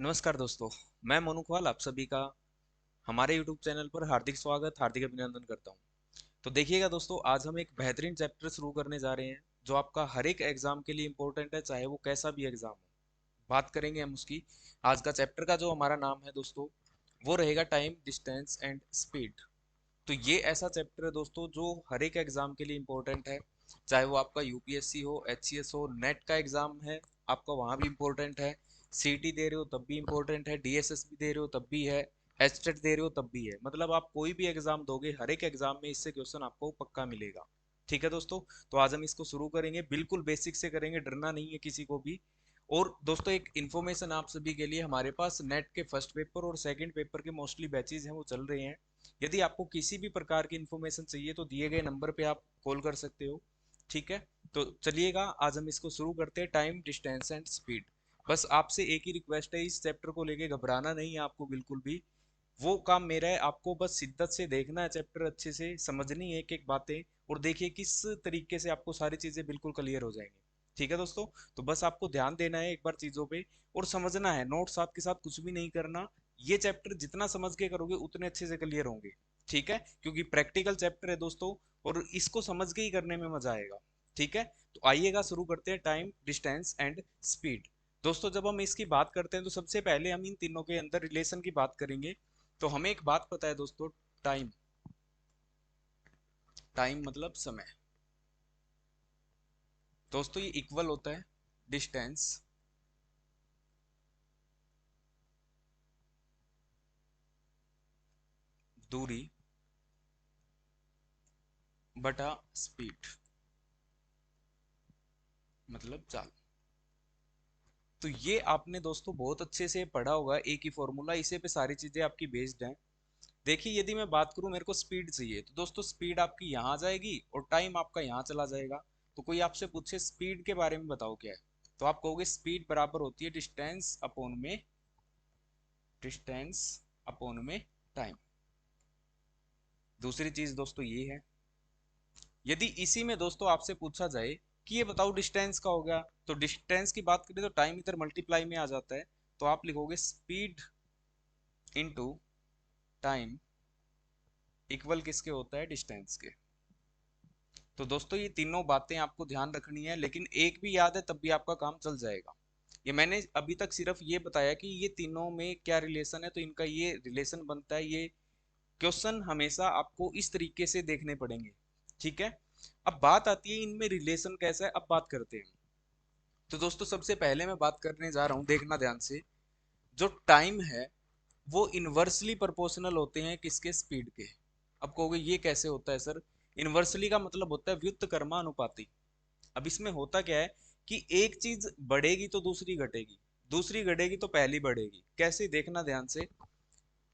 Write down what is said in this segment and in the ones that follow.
नमस्कार दोस्तों। मैं मोनू कवाल आप सभी का हमारे YouTube चैनल पर हार्दिक स्वागत हार्दिक अभिनंदन करता हूं। तो देखिएगा दोस्तों, आज हम एक बेहतरीन चैप्टर शुरू करने जा रहे हैं जो आपका हर एक एग्जाम के लिए इंपॉर्टेंट है, चाहे वो कैसा भी एग्जाम हो। बात करेंगे हम उसकी। आज का चैप्टर का जो हमारा नाम है दोस्तों, वो रहेगा टाइम, डिस्टेंस एंड स्पीड। तो ये ऐसा चैप्टर है दोस्तों जो हर एक एग्जाम के लिए इंपॉर्टेंट है, चाहे वो आपका यूपीएससी हो, एचसीएस हो, नेट का एग्जाम है आपका वहाँ भी इंपॉर्टेंट है, सीटी दे रहे हो तब भी इंपॉर्टेंट है, डीएसएस भी दे रहे हो तब भी है, एचटेट दे रहे हो तब भी है। मतलब आप कोई भी एग्जाम दोगे, हर एक एग्जाम में इससे क्वेश्चन आपको पक्का मिलेगा। ठीक है दोस्तों, तो आज हम इसको शुरू करेंगे, बिल्कुल बेसिक से करेंगे, डरना नहीं है किसी को भी। और दोस्तों एक इन्फॉर्मेशन आप सभी के लिए, हमारे पास नेट के फर्स्ट पेपर और सेकंड पेपर के मोस्टली बैचेज हैं, वो चल रहे हैं। यदि आपको किसी भी प्रकार की इन्फॉर्मेशन चाहिए तो दिए गए नंबर पे आप कॉल कर सकते हो। ठीक है, तो चलिएगा आज हम इसको शुरू करते हैं, टाइम, डिस्टेंस एंड स्पीड। बस आपसे एक ही रिक्वेस्ट है, इस चैप्टर को लेके घबराना नहीं है आपको बिल्कुल भी। वो काम मेरा है, आपको बस शिद्दत से देखना है चैप्टर, अच्छे से समझनी है एक एक बातें। और देखिए किस तरीके से आपको सारी चीजें बिल्कुल क्लियर हो जाएंगी। ठीक है दोस्तों, तो बस आपको ध्यान देना है एक बार चीजों पे और समझना है, नोट्स आपके साथ कुछ भी नहीं करना। ये चैप्टर जितना समझ के करोगे उतने अच्छे से क्लियर होंगे। ठीक है, क्योंकि प्रैक्टिकल चैप्टर है दोस्तों, और इसको समझ के ही करने में मजा आएगा। ठीक है, तो आइएगा शुरू करते हैं, टाइम, डिस्टेंस एंड स्पीड। दोस्तों जब हम इसकी बात करते हैं तो सबसे पहले हम इन तीनों के अंदर रिलेशन की बात करेंगे। तो हमें एक बात पता है दोस्तों, टाइम, टाइम मतलब समय। दोस्तों ये इक्वल होता है डिस्टेंस दूरी बटा स्पीड मतलब चाल। तो ये आपने दोस्तों बहुत अच्छे से पढ़ा होगा, एक ही फॉर्मूला, इसे पे सारी चीजें आपकी बेस्ड हैं। देखिए यदि मैं बात करूं, मेरे को स्पीड चाहिए, तो दोस्तों स्पीड आपकी यहाँ आ जाएगी और टाइम आपका यहाँ चला जाएगा। तो कोई आपसे पूछे स्पीड के बारे में बताओ क्या है, तो आप कहोगे स्पीड बराबर होती है डिस्टेंस अपॉन में टाइम। दूसरी चीज दोस्तों ये है, यदि इसी में दोस्तों आपसे पूछा जाए कि ये बताओ डिस्टेंस का हो गया, तो डिस्टेंस की बात करें तो टाइम इधर मल्टीप्लाई में आ जाता है। तो आप लिखोगे स्पीड इनटू टाइम इक्वल किसके होता है, डिस्टेंस के। तो दोस्तों ये तीनों बातें आपको ध्यान रखनी है, लेकिन एक भी याद है तब भी आपका काम चल जाएगा। ये मैंने अभी तक सिर्फ ये बताया कि ये तीनों में क्या रिलेशन है, तो इनका ये रिलेशन बनता है। ये क्वेश्चन हमेशा आपको इस तरीके से देखने पड़ेंगे। ठीक है, अब बात आती है इनमें रिलेशन कैसा है, अब बात करते हैं। तो दोस्तों सबसे पहले मैं बात करने जा रहा हूं, देखना ध्यान से। जो टाइम है वो इनवर्सली प्रोपोर्शनल होते हैं किसके, स्पीड के। अब कहोगे ये कैसे होता है सर, इनवर्सली का मतलब होता है व्युत्क्रमानुपाती। अब इसमें होता क्या है कि एक चीज बढ़ेगी तो दूसरी घटेगी, दूसरी घटेगी तो पहली बढ़ेगी। कैसे, देखना ध्यान से।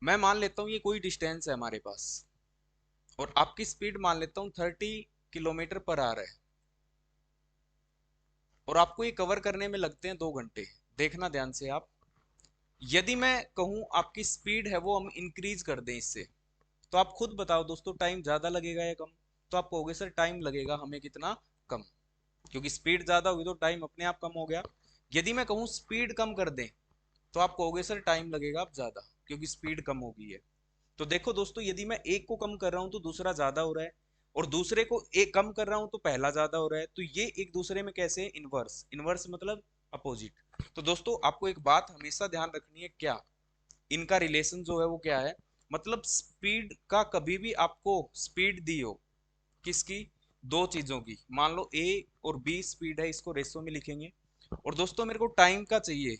मैं मान लेता हूँ ये कोई डिस्टेंस है हमारे पास, और आपकी स्पीड मान लेता हूँ 30 किलोमीटर पर आवर है, और आपको ये कवर करने में लगते हैं 2 घंटे। देखना ध्यान से आप, यदि मैं कहूं आपकी स्पीड है वो हम इंक्रीज कर दें इससे, तो आप खुद बताओ दोस्तों, टाइम ज्यादा लगेगा या कम। तो आप कहोगे सर टाइम लगेगा हमें कितना, कम, क्योंकि स्पीड ज्यादा होगी तो टाइम अपने आप कम हो गया। यदि मैं कहूं स्पीड कम कर दें, तो आप कहोगे सर टाइम लगेगा अब ज्यादा, क्योंकि स्पीड कम हो गई है। तो देखो दोस्तों, यदि मैं एक को कम कर रहा हूं तो दूसरा ज्यादा हो रहा है, और दूसरे को एक कम कर रहा हूं तो पहला ज्यादा हो रहा है। तो ये एक दूसरे में कैसे है, इनवर्स, इनवर्स मतलब अपोजिट। तो दोस्तों आपको एक बात हमेशा ध्यान रखनी है, क्या इनका रिलेशन जो है वो क्या है। मतलब स्पीड का कभी भी आपको स्पीड दी हो किसकी, दो चीजों की, मान लो ए और बी स्पीड है, इसको रेशो में लिखेंगे। और दोस्तों मेरे को टाइम का चाहिए,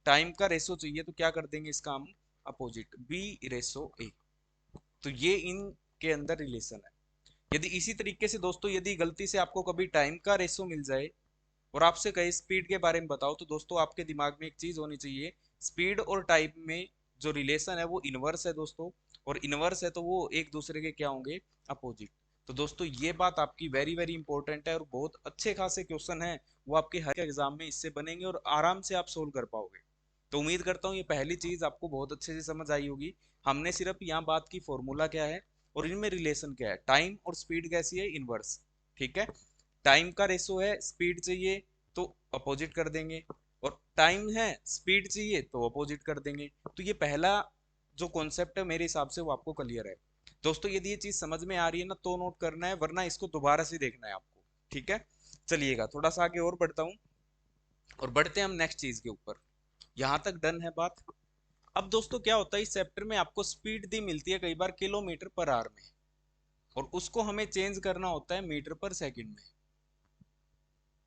टाइम का रेशो चाहिए, तो क्या कर देंगे इसका हम, अपोजिट, बी रेशो ए। तो ये इनके अंदर रिलेशन है। यदि इसी तरीके से दोस्तों, यदि गलती से आपको कभी टाइम का रेशो मिल जाए और आपसे कहे स्पीड के बारे में बताओ, तो दोस्तों आपके दिमाग में एक चीज होनी चाहिए, स्पीड और टाइम में जो रिलेशन है वो इनवर्स है दोस्तों, और इनवर्स है तो वो एक दूसरे के क्या होंगे, अपोजिट। तो दोस्तों ये बात आपकी वेरी वेरी इंपॉर्टेंट है, और बहुत अच्छे खासे क्वेश्चन है वो आपके हर एग्जाम में इससे बनेंगे और आराम से आप सोल्व कर पाओगे। तो उम्मीद करता हूँ ये पहली चीज आपको बहुत अच्छे से समझ आई होगी। हमने सिर्फ यहाँ बात की फॉर्मूला क्या है और इनमें रिलेशन क्या है, टाइम और स्पीड कैसी है, इनवर्स। ठीक है, टाइम का रेशो है, स्पीड चाहिए तो अपोजिट कर देंगे, और टाइम है, स्पीड चाहिए तो अपोजिट कर देंगे। तो ये पहला जो कॉन्सेप्ट है मेरे हिसाब से वो आपको क्लियर है। दोस्तों यदि ये चीज समझ में आ रही है ना तो नोट करना है, वरना इसको दोबारा से देखना है आपको। ठीक है, चलिएगा थोड़ा सा आगे और बढ़ता हूँ, और बढ़ते हैं हम नेक्स्ट चीज के ऊपर। यहाँ तक डन है बात। अब दोस्तों क्या होता है, इस चैप्टर में आपको स्पीड दी मिलती है कई बार किलोमीटर पर आवर में, और उसको हमें चेंज करना होता है मीटर पर सेकंड में,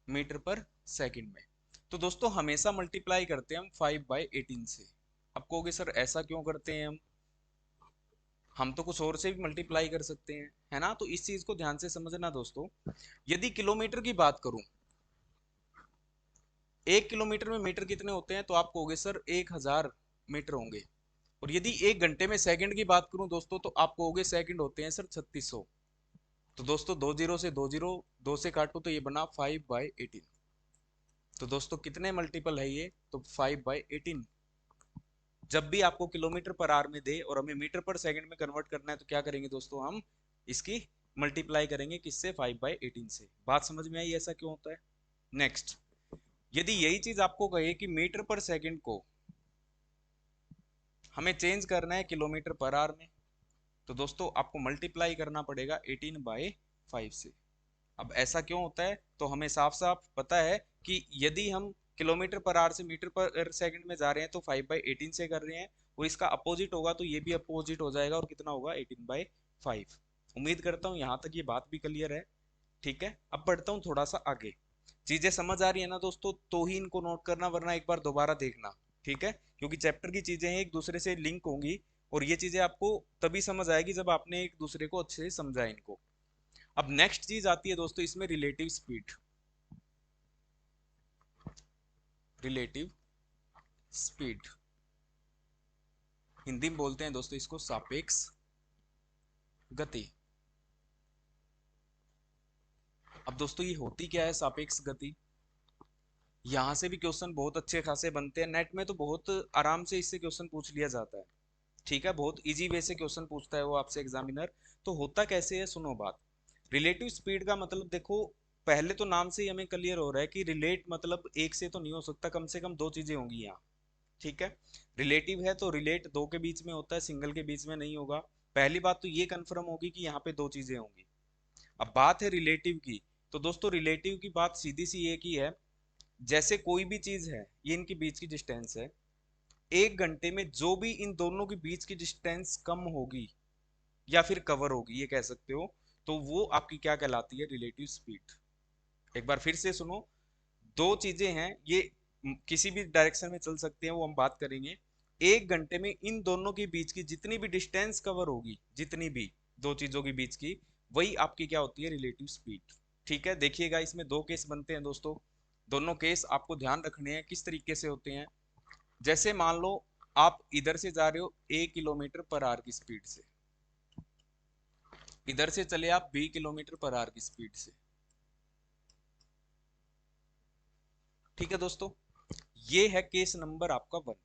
मीटर पर सेकंड में। तो दोस्तों हमेशा मल्टीप्लाई करते हैं हम 5/18 से। अब कहोगे सर ऐसा क्यों करते हैं हम तो कुछ और से भी मल्टीप्लाई कर सकते हैं, है ना। तो इस चीज को ध्यान से समझना दोस्तों। यदि किलोमीटर की बात करूं, 1 किलोमीटर में मीटर कितने होते हैं, तो आप कहोगे सर 1000 मीटर होंगे। और यदि 1 घंटे में सेकंड की बात करूं दोस्तों, तो आप कहोगे सेकंड होते हैं सर 3600। तो दोस्तों दो जीरो से दो जीरो, दो से काटो तो ये बना 5/18। तो दोस्तों कितने मल्टीपल है ये, तो 5/18। जब भी आपको किलोमीटर पर आवर में दे और हमें मीटर पर सेकंड में कन्वर्ट करना है, तो क्या करेंगे दोस्तों, हम इसकी मल्टीप्लाई करेंगे किससे, 5/18 से। बात समझ में आई ऐसा क्यों होता है। नेक्स्ट, यदि यही चीज आपको कहे कि मीटर पर सेकंड को हमें चेंज करना है किलोमीटर पर आवर में, तो दोस्तों आपको मल्टीप्लाई करना पड़ेगा 18/5 से। अब ऐसा क्यों होता है, तो हमें साफ साफ पता है कि यदि हम किलोमीटर पर आवर से मीटर पर सेकंड में जा रहे हैं तो 5/18 से कर रहे हैं, और इसका अपोजिट होगा तो ये भी अपोजिट हो जाएगा, और कितना होगा 18/5। उम्मीद करता हूँ यहाँ तक ये बात भी क्लियर है। ठीक है, अब बढ़ता हूँ थोड़ा सा आगे। चीजें समझ आ रही है ना दोस्तों, तो ही इनको नोट करना, वरना एक बार दोबारा देखना। ठीक है, क्योंकि चैप्टर की चीजें हैं एक दूसरे से लिंक होंगी, और ये चीजें आपको तभी समझ आएगी जब आपने एक दूसरे को अच्छे से समझा इनको। अब नेक्स्ट चीज आती है दोस्तों इसमें, relative speed. Relative speed, Hindi में बोलते हैं दोस्तों इसको सापेक्ष गति। अब दोस्तों ये होती क्या है सापेक्ष गति, यहाँ से भी क्वेश्चन बहुत अच्छे खासे बनते हैं, नेट में तो बहुत आराम से इससे क्वेश्चन पूछ लिया जाता है। ठीक है, बहुत इजी वे से क्वेश्चन पूछता है वो आपसे एग्जामिनर। तो होता कैसे है, सुनो बात। रिलेटिव स्पीड का मतलब देखो, पहले तो नाम से ही हमें क्लियर हो रहा है कि रिलेट मतलब एक से तो नहीं हो सकता, कम से कम दो चीजें होंगी यहाँ। ठीक है, रिलेटिव है तो रिलेट दो के बीच में होता है, सिंगल के बीच में नहीं होगा। पहली बात तो ये कंफर्म होगी कि यहाँ पे दो चीजें होंगी। अब बात है रिलेटिव की, तो दोस्तों रिलेटिव की बात सीधी सी एक ही है। जैसे कोई भी चीज है, ये इनके बीच की डिस्टेंस है, 1 घंटे में जो भी इन दोनों के बीच की डिस्टेंस कम होगी या फिर कवर होगी, ये कह सकते हो, तो वो आपकी क्या कहलाती है, रिलेटिव स्पीड। एक बार फिर से सुनो, दो चीजें हैं ये, किसी भी डायरेक्शन में चल सकते हैं, वो हम बात करेंगे। 1 घंटे में इन दोनों के बीच की जितनी भी डिस्टेंस कवर होगी, जितनी भी दो चीजों के बीच की, वही आपकी क्या होती है, रिलेटिव स्पीड। ठीक है, देखिएगा इसमें दो केस बनते हैं दोस्तों। दोनों केस आपको ध्यान रखने हैं किस तरीके से होते हैं। जैसे मान लो आप इधर से जा रहे हो 1 किलोमीटर पर आवर की स्पीड से, इधर से चले आप 20 किलोमीटर पर आवर की स्पीड से। ठीक है दोस्तों, ये है केस नंबर आपका 1।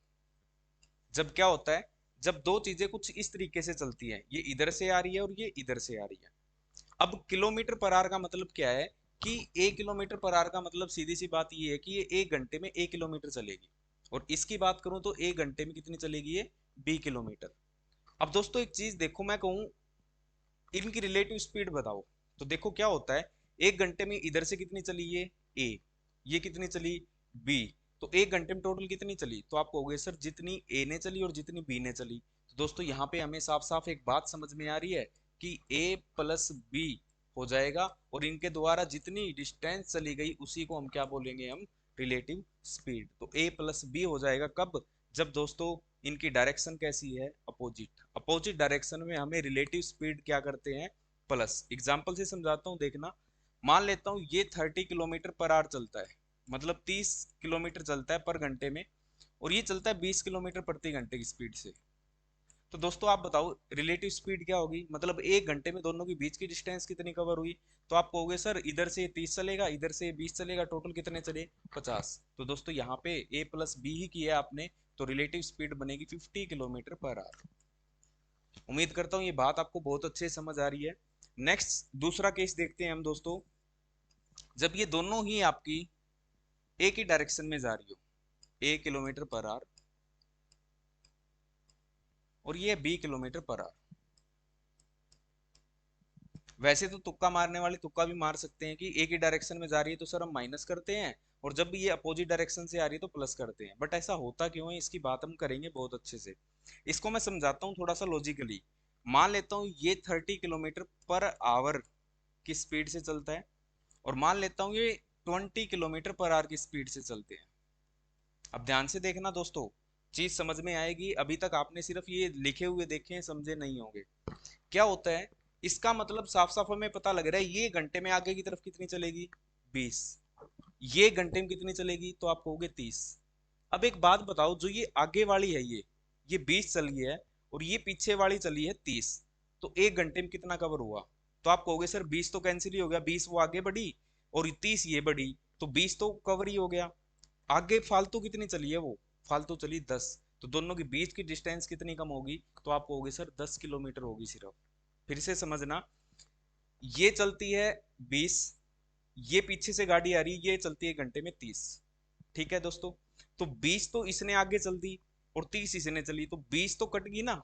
जब क्या होता है, जब दो चीजें कुछ इस तरीके से चलती हैं, ये इधर से आ रही है और ये इधर से आ रही है। अब किलोमीटर पर आवर का मतलब क्या है, कि 1 किलोमीटर पर आवर का मतलब सीधी सी बात ये है कि ये 1 घंटे में 1 किलोमीटर चलेगी, और इसकी बात करूं तो 1 घंटे में कितनी चलेगी, ये 20 किलोमीटर। अब दोस्तों एक चीज देखो, मैं कहूं इनकी रिलेटिव स्पीड बताओ, तो देखो क्या होता है, 1 घंटे में इधर से कितनी चली ए, ये कितनी चली बी, तो 1 घंटे में टोटल कितनी चली, तो आप कहोगे सर जितनी ए ने चली और जितनी बी ने चली। तो दोस्तों यहाँ पे हमें साफ साफ एक बात समझ में आ रही है कि ए प्लस बी हो जाएगा, और इनके द्वारा जितनी डिस्टेंस चली गई उसी को हम क्या बोलेंगे, हम रिलेटिव स्पीड। तो ए प्लस बी हो जाएगा कब, जब दोस्तों इनकी डायरेक्शन कैसी है, अपोजिट। अपोजिट डायरेक्शन में हमें रिलेटिव स्पीड क्या करते हैं, प्लस। एग्जांपल से समझाता हूँ, देखना। मान लेता हूँ ये 30 किलोमीटर पर आवर चलता है, मतलब 30 किलोमीटर चलता है पर घंटे में, और ये चलता है 20 किलोमीटर प्रति घंटे की स्पीड से। तो दोस्तों आप बताओ रिलेटिव स्पीड क्या होगी, मतलब 1 घंटे में दोनों के बीच की डिस्टेंस कितनी कवर हुई। तो आप कहोगे सर इधर से 30 चलेगा, इधर से 20 चलेगा, टोटल कितने चले, 50। तो दोस्तों यहाँ पे ए प्लस बी ही किया आपने, तो रिलेटिव स्पीड बनेगी 50 किलोमीटर पर आवर। उम्मीद करता हूँ ये बात आपको बहुत अच्छे से समझ आ रही है। नेक्स्ट दूसरा केस देखते हैं हम दोस्तों। जब ये दोनों ही आपकी एक ही डायरेक्शन में जा रही हो, A किलोमीटर पर आवर और ये B किलोमीटर पर आवर। वैसे तो तुक्का मारने वाले तुक्का भी मार सकते हैं कि एक ही डायरेक्शन में जा रही है तो सर हम माइनस करते हैं, और जब भी ये अपोजिट डायरेक्शन से आ रही है तो प्लस करते हैं। बट ऐसा होता क्यों है, इसकी बात हम करेंगे बहुत अच्छे से। इसको मैं समझाता हूँ थोड़ा सा लॉजिकली। मान लेता हूँ ये 30 किलोमीटर पर आवर की स्पीड से चलता है, और मान लेता हूँ ये 20 किलोमीटर पर आवर की स्पीड से चलते हैं। अब ध्यान से देखना दोस्तों, चीज समझ में आएगी। अभी तक आपने सिर्फ ये लिखे हुए देखे हैं, समझे नहीं होंगे। क्या होता है, इसका मतलब साफ साफ हमें पता लग रहा है ये घंटे में आगे की तरफ कितनी चलेगी, 20। ये घंटे में कितनी चलेगी, तो आप कहोगे 30। अब एक बात बताओ, जो ये आगे वाली है ये 20 चली है, और ये पीछे वाली चली है 30, तो एक घंटे में कितना कवर हुआ। तो आप कहोगे सर 20 तो कैंसिल ही हो गया, 20 वो आगे बढ़ी और 30 ये बढ़ी, तो 20 तो कवर ही हो गया। आगे फालतू कितनी चली है, वो फालतू चली 10। तो दोनों के बीच की डिस्टेंस कितनी कम होगी, तो आप कहोगे सर 10 किलोमीटर होगी सिर्फ। फिर से समझना, ये चलती है 20, ये पीछे से गाड़ी आ रही है, ये चलती है घंटे में 30। ठीक है दोस्तों, तो 20 तो इसने आगे चल दी और 30 इसने चली, तो 20 तो कट गई ना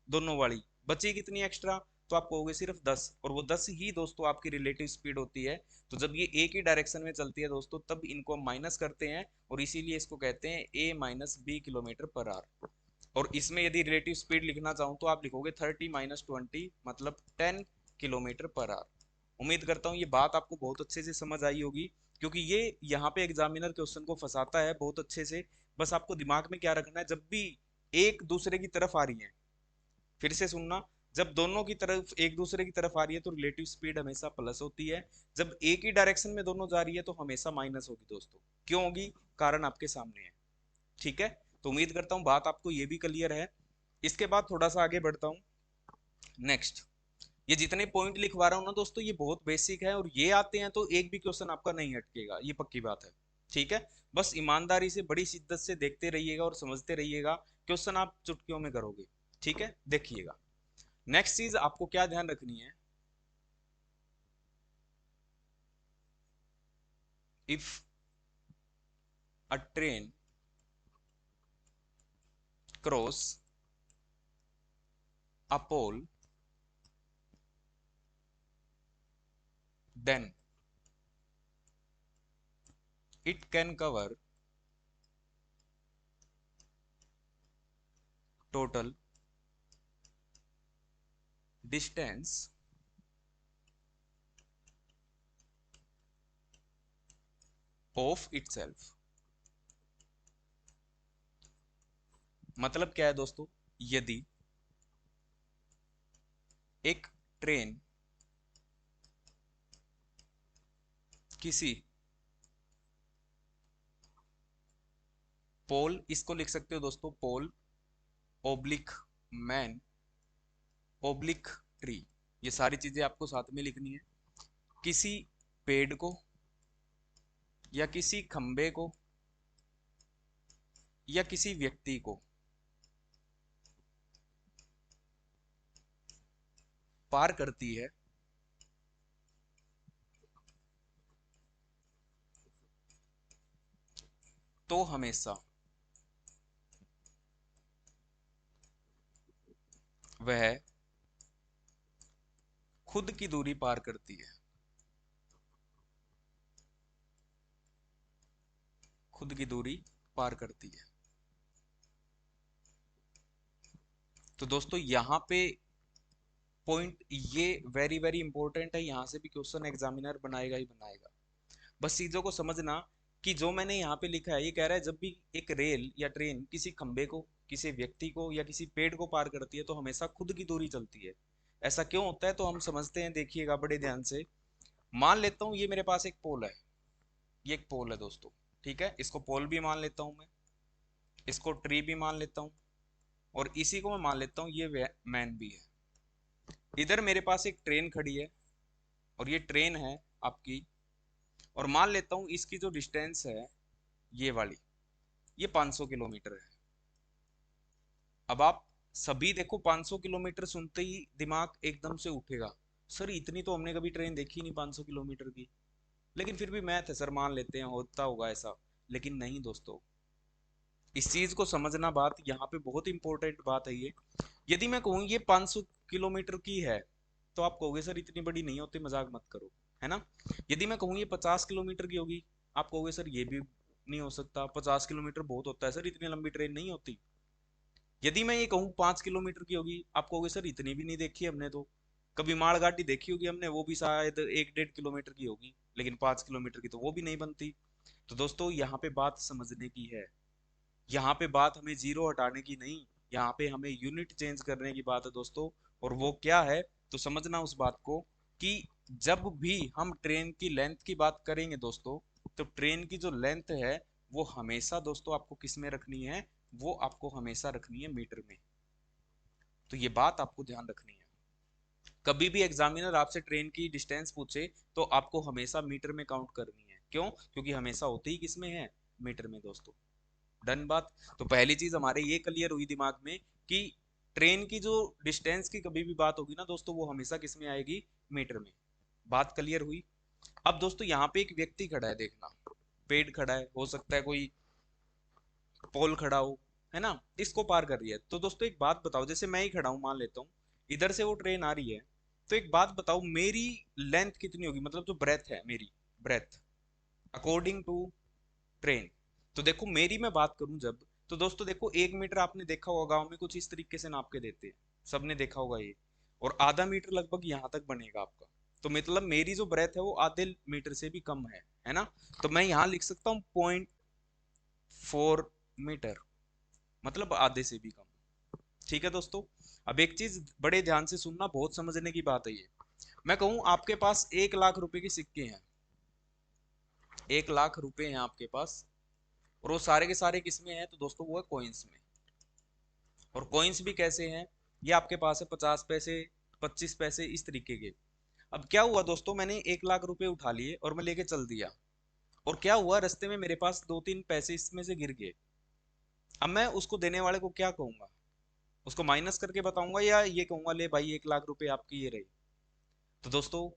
दोनों वाली, बची कितनी एक्स्ट्रा, तो आप कहोगे सिर्फ 10। और वो 10 ही दोस्तों आपकी रिलेटिव स्पीड होती है। तो जब ये एक ही डायरेक्शन में चलती है दोस्तों, तब इनको हम माइनस करते हैं, और इसीलिए इसको कहते हैं A-B किलोमीटर पर आवर। और इसमें यदि रिलेटिव स्पीड लिखना चाहूँ तो आप लिखोगे 30 - 20, मतलब 10 किलोमीटर पर आवर। उम्मीद करता हूँ ये बात आपको बहुत अच्छे से समझ आई होगी, क्योंकि ये यहाँ पे एग्जामिनर क्वेश्चन को फंसाता है बहुत अच्छे से। बस आपको दिमाग में क्या रखना है, जब भी एक दूसरे की तरफ आ रही है, फिर से सुनना, जब दोनों की तरफ एक दूसरे की तरफ आ रही है तो रिलेटिव स्पीड हमेशा प्लस होती है। जब एक ही डायरेक्शन में दोनों जा रही है तो हमेशा माइनस होगी दोस्तों। क्यों होगी, कारण आपके सामने है। ठीक है, तो उम्मीद करता हूँ बात आपको ये भी क्लियर है। इसके बाद थोड़ा सा आगे बढ़ता हूँ। नेक्स्ट, ये जितने पॉइंट लिखवा रहा हूँ ना दोस्तों, ये बहुत बेसिक है, और ये आते हैं तो एक भी क्वेश्चन आपका नहीं अटकेगा, ये पक्की बात है। ठीक है, बस ईमानदारी से बड़ी शिद्दत से देखते रहिएगा और समझते रहिएगा, क्वेश्चन आप चुटकियों में करोगे। ठीक है, देखिएगा। नेक्स्ट चीज आपको क्या ध्यान रखनी है, if a train cross a pole then it can cover total distance of itself. मतलब क्या है दोस्तों, यदि एक ट्रेन किसी पोल, इसको लिख सकते हो दोस्तों पोल, ओब्लिक मैन, ओब्लिक ट्री, ये सारी चीजें आपको साथ में लिखनी है। किसी पेड़ को या किसी खंबे को या किसी व्यक्ति को पार करती है, तो हमेशा वह खुद की दूरी पार करती है, खुद की दूरी पार करती है। तो दोस्तों यहाँ पे पॉइंट ये वेरी वेरी इंपॉर्टेंट है, यहाँ से भी क्वेश्चन एग्जामिनर बनाएगा ही बनाएगा। बस चीजों को समझना कि जो मैंने यहाँ पे लिखा है, ये कह रहा है जब भी एक रेल या ट्रेन किसी खंबे को, किसी व्यक्ति को या किसी पेड़ को पार करती है तो हमेशा खुद की दूरी चलती है। ऐसा क्यों होता है, तो हम समझते हैं, देखिएगा बड़े ध्यान से। मान लेता हूँ ये मेरे पास एक पोल है, ये एक पोल है दोस्तों। ठीक है, इसको पोल भी मान लेता हूँ मैं, इसको ट्री भी मान लेता हूँ, और इसी को मैं मान लेता हूँ ये मैन भी है। इधर मेरे पास एक ट्रेन खड़ी है, और ये ट्रेन है आपकी, और मान लेता हूँ इसकी जो डिस्टेंस है ये वाली, ये 500 किलोमीटर है। अब आप सभी देखो, 500 किलोमीटर सुनते ही दिमाग एकदम से उठेगा, सर इतनी तो हमने कभी ट्रेन देखी नहीं 500 किलोमीटर की। लेकिन फिर भी मैथ है सर, मान लेते हैं होता होगा ऐसा। लेकिन नहीं दोस्तों, इस चीज को समझना, बात यहाँ पे बहुत इंपॉर्टेंट बात है ये। यदि मैं कहूँ ये 500 किलोमीटर की है, तो आप कहोगे सर इतनी बड़ी नहीं होती, मजाक मत करो, है ना। यदि मैं कहूँ ये 50 किलोमीटर की होगी, आप कहोगे सर ये भी नहीं हो सकता, 50 किलोमीटर बहुत होता है सर, इतनी लंबी ट्रेन नहीं होती। यदि मैं ये कहूँ 5 किलोमीटर की होगी, आप कहोगे सर इतनी भी नहीं देखी हमने तो, कभी मालगाड़ी देखी होगी हमने, वो भी शायद 1-1.5 किलोमीटर की होगी, लेकिन 5 किलोमीटर की तो वो भी नहीं बनती। तो दोस्तों यहाँ पे बात समझने की है, यहाँ पे बात हमें जीरो हटाने की नहीं, यहाँ पे हमें यूनिट चेंज करने की बात है दोस्तों। और वो क्या है, तो समझना उस बात को कि जब भी हम ट्रेन की लेंथ की बात करेंगे दोस्तों, तो ट्रेन की जो लेंथ है वो हमेशा दोस्तों आपको किस में रखनी है, वो आपको हमेशा रखनी है मीटर में। तो ये बात आपको ध्यान रखनी है। कभी भी एग्जामिनर आपसे ट्रेन की डिस्टेंस पूछे तो आपको हमेशा मीटर में काउंट करनी है। क्यों? क्योंकि हमेशा होती ही किस में है, मीटर में दोस्तों। डन बात। तो पहली चीज हमारे ये क्लियर हुई दिमाग में कि ट्रेन की जो डिस्टेंस की कभी भी बात होगी ना दोस्तों, वो हमेशा किस में आएगी, मीटर में। बात क्लियर हुई। अब दोस्तों यहाँ पे एक व्यक्ति खड़ा है, देखना, पेड़ खड़ा है, हो सकता है कोई पोल खड़ा हो, है ना, इसको पार कर रही है। तो दोस्तों एक बात बताओ, जैसे मैं ही खड़ा हूं, मान लेता हूँ, इधर से वो ट्रेन आ रही है, तो एक बात बताओ मेरी लेंथ कितनी होगी, मतलब जो ब्रेथ है मेरी, ब्रेथ अकॉर्डिंग टू ट्रेन। तो देखो मेरी मैं बात करूं जब, तो दोस्तों देखो 1 मीटर आपने देखा होगा गांव में कुछ इस तरीके से नाप के देते हैं, सबने देखा होगा ये। और आधा मीटर लगभग यहाँ तक बनेगा आपका। तो मतलब मेरी जो ब्रेथ है वो आधे मीटर से भी कम है ना। तो मैं यहाँ लिख सकता हूँ 0.4 मीटर, मतलब आधे से भी कम। ठीक है दोस्तों। अब एक चीज बड़े ध्यान से सुनना, बहुत समझने की बात है ये। मैं कहूँ आपके पास 1 लाख रुपए के सिक्के हैं, 1 लाख रुपए हैं आपके पास, और वो सारे के सारे किस में है, तो दोस्तों वो है कॉइन्स में। और कॉइन्स भी कैसे हैं, ये आपके पास है 50 पैसे, 25 पैसे, इस तरीके के। अब क्या हुआ दोस्तों, मैंने 1 लाख रुपए उठा लिए और मैं लेके चल दिया, और क्या हुआ, रास्ते में मेरे पास 2-3 पैसे इसमें से गिर गए। अब मैं उसको देने वाले को क्या कहूंगा, उसको माइनस करके बताऊंगा, या ये कहूंगा ले भाई 1 लाख रुपए आपकी ये रही। तो दोस्तों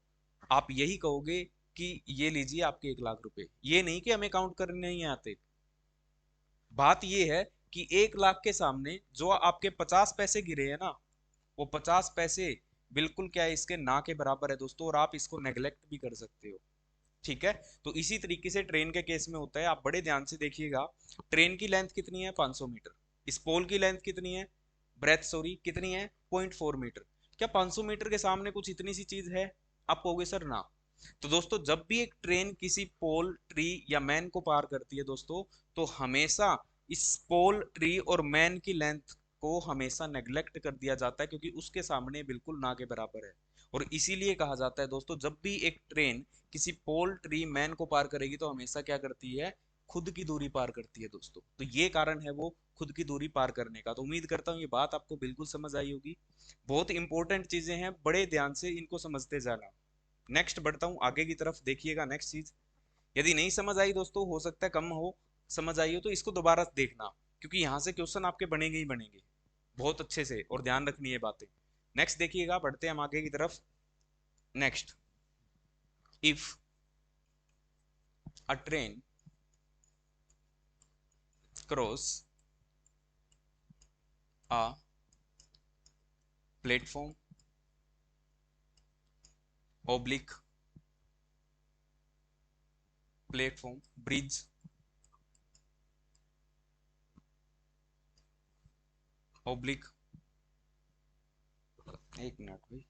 आप यही कहोगे कि ये लीजिए आपके 1 लाख रुपए, ये नहीं कि हमें काउंट करने नहीं आते। बात ये है कि 1 लाख के सामने जो आपके 50 पैसे गिरे हैं ना, वो 50 पैसे बिल्कुल क्या है, इसके ना के बराबर है दोस्तों, और आप इसको नेग्लेक्ट भी कर सकते हो। ठीक है। तो इसी तरीके से ट्रेन के केस में होता है, आप बड़े ध्यान से देखिएगा। ट्रेन की लेंथ कितनी है, 500 मीटर। इस पोल की लेंथ कितनी है, ब्रेथ सॉरी कितनी है, 0.4 मीटर। क्या 500 मीटर के सामने कुछ इतनी सी चीज है, आप कहोगे सर ना। तो दोस्तों जब भी एक ट्रेन किसी पोल, ट्री या मैन को पार करती है दोस्तों, तो हमेशा इस पोल, ट्री और मैन की लेंथ को हमेशा नेग्लेक्ट कर दिया जाता है, क्योंकि उसके सामने बिल्कुल ना के बराबर है। और इसीलिए कहा जाता है दोस्तों, जब भी एक ट्रेन किसी पोल, ट्री, मैन को पार करेगी तो हमेशा क्या करती है, खुद की दूरी पार करती है दोस्तों। तो ये कारण है वो खुद की दूरी पार करने का। तो उम्मीद करता हूँ ये बात आपको बिल्कुल समझ आई होगी। बहुत इंपॉर्टेंट चीजें हैं, बड़े ध्यान से इनको समझते जाना। नेक्स्ट बढ़ता हूँ आगे की तरफ, देखिएगा नेक्स्ट चीज। यदि नहीं समझ आई दोस्तों, हो सकता है कम हो समझ आई हो, तो इसको दोबारा देखना, क्योंकि यहाँ से क्वेश्चन आपके बनेंगे ही बनेंगे बहुत अच्छे से, और ध्यान रखनी है बातें। नेक्स्ट देखिएगा, बढ़ते हैं हम आगे की तरफ। Next, if a train cross a platform oblique platform bridge oblique, एक मिनट भाई,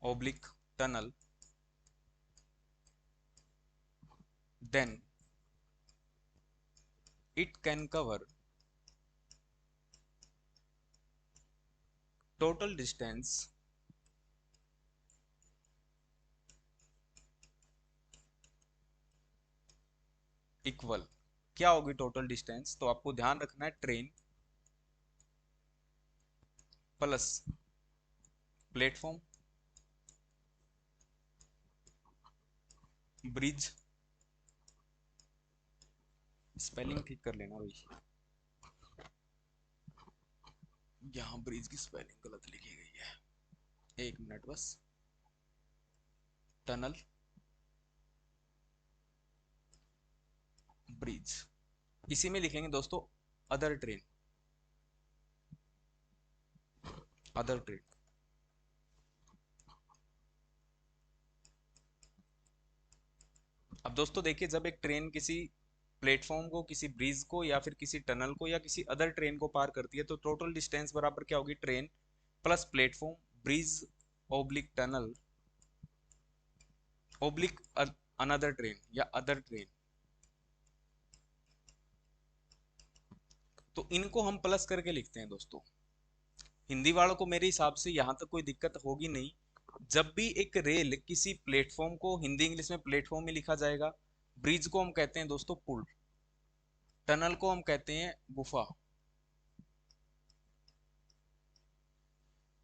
oblique tunnel, then it can cover total distance equal. क्या होगी टोटल डिस्टेंस, तो आपको ध्यान रखना है, train plus platform bridge, spelling ठीक कर लेना भाई, यहाँ ब्रिज की स्पेलिंग गलत लिखी गई है, एक मिनट बस। टनल ब्रिज, इसी में लिखेंगे दोस्तों अदर ट्रेन, अदर ट्रेन। अब दोस्तों देखिए, जब एक ट्रेन किसी प्लेटफॉर्म को, किसी ब्रिज को या फिर किसी टनल को या किसी अदर ट्रेन को पार करती है तो टोटल डिस्टेंस बराबर क्या होगी, train plus platform bridge oblique tunnel oblique another train या अदर ट्रेन। तो इनको हम प्लस करके लिखते हैं दोस्तों। हिंदी वालों को मेरे हिसाब से यहां तक कोई दिक्कत होगी नहीं। जब भी एक रेल किसी प्लेटफॉर्म को, हिंदी इंग्लिश में प्लेटफॉर्म में लिखा जाएगा, ब्रिज को हम कहते हैं दोस्तों पुल, टनल को हम कहते हैं गुफा,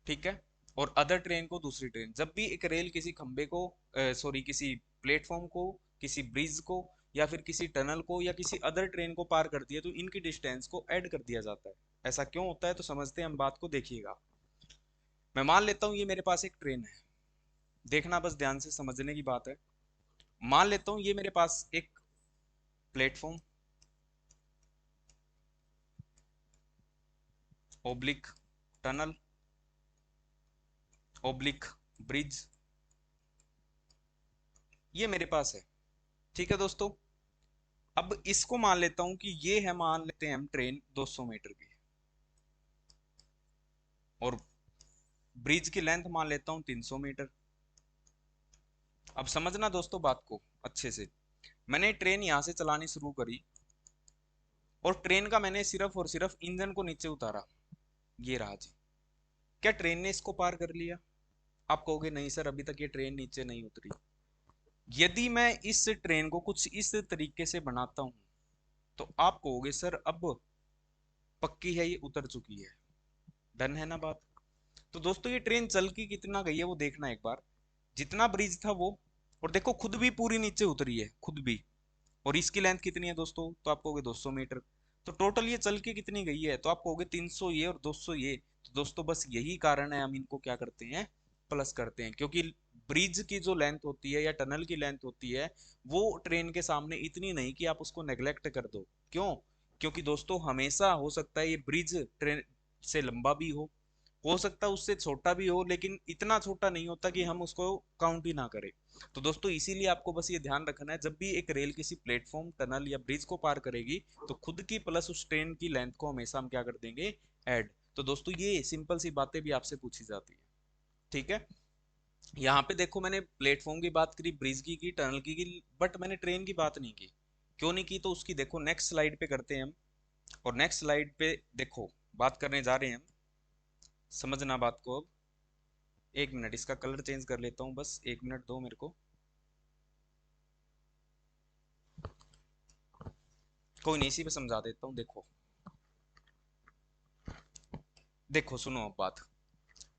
ठीक है, और अदर ट्रेन को दूसरी ट्रेन। जब भी एक रेल किसी खंबे को, सॉरी किसी प्लेटफॉर्म को, किसी ब्रिज को या फिर किसी टनल को या किसी अदर ट्रेन को पार करती है तो इनकी डिस्टेंस को ऐड कर दिया जाता है। ऐसा क्यों होता है तो समझते हैं हम बात को, देखिएगा। मैं मान लेता हूँ ये मेरे पास एक ट्रेन है, देखना बस ध्यान से, समझने की बात है। मान लेता हूँ ये मेरे पास एक platform oblique tunnel oblique bridge ये मेरे पास है, ठीक है दोस्तों। अब इसको मान लेता हूं कि ये है, मान लेते हैं हम ट्रेन 200 मीटर की, और ब्रिज की लेंथ मान लेता हूं 300 मीटर। अब समझना दोस्तों बात को अच्छे से, मैंने ट्रेन यहां से चलानी शुरू करी और ट्रेन का मैंने सिर्फ और सिर्फ इंजन को नीचे उतारा, ये रहा जी। क्या ट्रेन ने इसको पार कर लिया? आप कहोगे नहीं सर, अभी तक ये ट्रेन नीचे नहीं उतरी। यदि मैं इस ट्रेन को कुछ इस तरीके से बनाता हूं तो आप कहोगे सर अब पक्की है, ये उतर चुकी है, डन है ना बात। तो दोस्तों ये ट्रेन चल के कितना गई है वो देखना एक बार, जितना ब्रिज था वो, और देखो खुद भी पूरी नीचे उतरी है, खुद भी। और इसकी लेंथ कितनी है दोस्तों, तो आप कहोगे 200 मीटर। तो टोटल ये चल के कितनी गई है, तो आप कहोगे 300 ये और 200 ये। तो दोस्तों बस यही कारण है हम इनको क्या करते हैं, प्लस करते हैं, क्योंकि ब्रिज की जो लेंथ होती है या टनल की लेंथ होती है वो ट्रेन के सामने इतनी नहीं कि आप उसको नेग्लेक्ट कर दो। क्यों? क्योंकि दोस्तों हमेशा हो सकता है ये ब्रिज ट्रेन से लंबा भी हो सकता है उससे छोटा भी हो, लेकिन इतना छोटा नहीं होता कि हम उसको काउंट ही ना करें। तो दोस्तों इसीलिए आपको बस ये ध्यान रखना है, जब भी एक रेल किसी प्लेटफॉर्म टनल या ब्रिज को पार करेगी तो खुद की प्लस उस ट्रेन की लेंथ को हमेशा हम क्या कर देंगे, ऐड। तो दोस्तों ये सिंपल सी बातें भी आपसे पूछी जाती है, ठीक है। यहाँ पे देखो मैंने प्लेटफॉर्म की बात करी, ब्रिज की टनल की, बट मैंने ट्रेन की बात नहीं की। क्यों नहीं की तो उसकी देखो नेक्स्ट स्लाइड पे करते हैं हम। और नेक्स्ट स्लाइड पे देखो बात करने जा रहे हैं हम, समझना बात को अब। एक मिनट इसका कलर चेंज कर लेता हूँ, बस एक मिनट दो मेरे को। कोई नहीं, इसी पे समझा देता हूँ। देखो देखो सुनो अब बात,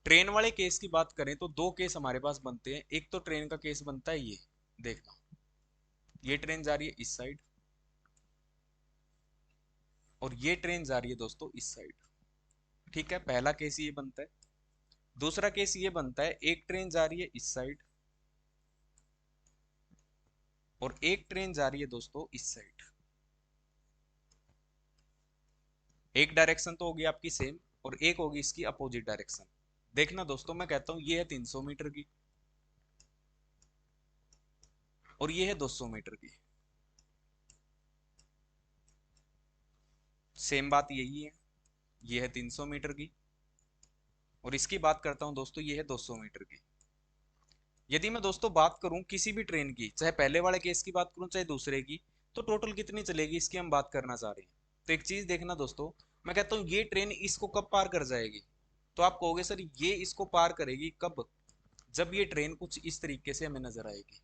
ट्रेन वाले केस की बात करें तो दो केस हमारे पास बनते हैं। एक तो ट्रेन का केस बनता है ये, देखना ये ट्रेन जा रही है इस साइड और ये ट्रेन जा रही है दोस्तों इस साइड, ठीक है, पहला केस ये बनता है। दूसरा केस ये बनता है, एक ट्रेन जा रही है इस साइड और एक ट्रेन जा रही है दोस्तों इस साइड। एक डायरेक्शन तो होगी आपकी सेम और एक होगी इसकी अपोजिट डायरेक्शन। देखना दोस्तों मैं कहता हूं ये है 300 मीटर की और ये है 200 मीटर की, सेम बात यही है। ये है 300 मीटर की और इसकी बात करता हूं दोस्तों, ये है 200 मीटर की। यदि मैं दोस्तों बात करूं किसी भी ट्रेन की, चाहे पहले वाले केस की बात करूं चाहे दूसरे की, तो टोटल कितनी चलेगी इसकी हम बात करना चाह रहे हैं। तो एक चीज देखना दोस्तों, मैं कहता हूं ये ट्रेन इसको कब पार कर जाएगी, तो आप कहोगे सर ये इसको पार करेगी कब, जब ये ट्रेन कुछ इस तरीके से हमें नजर आएगी।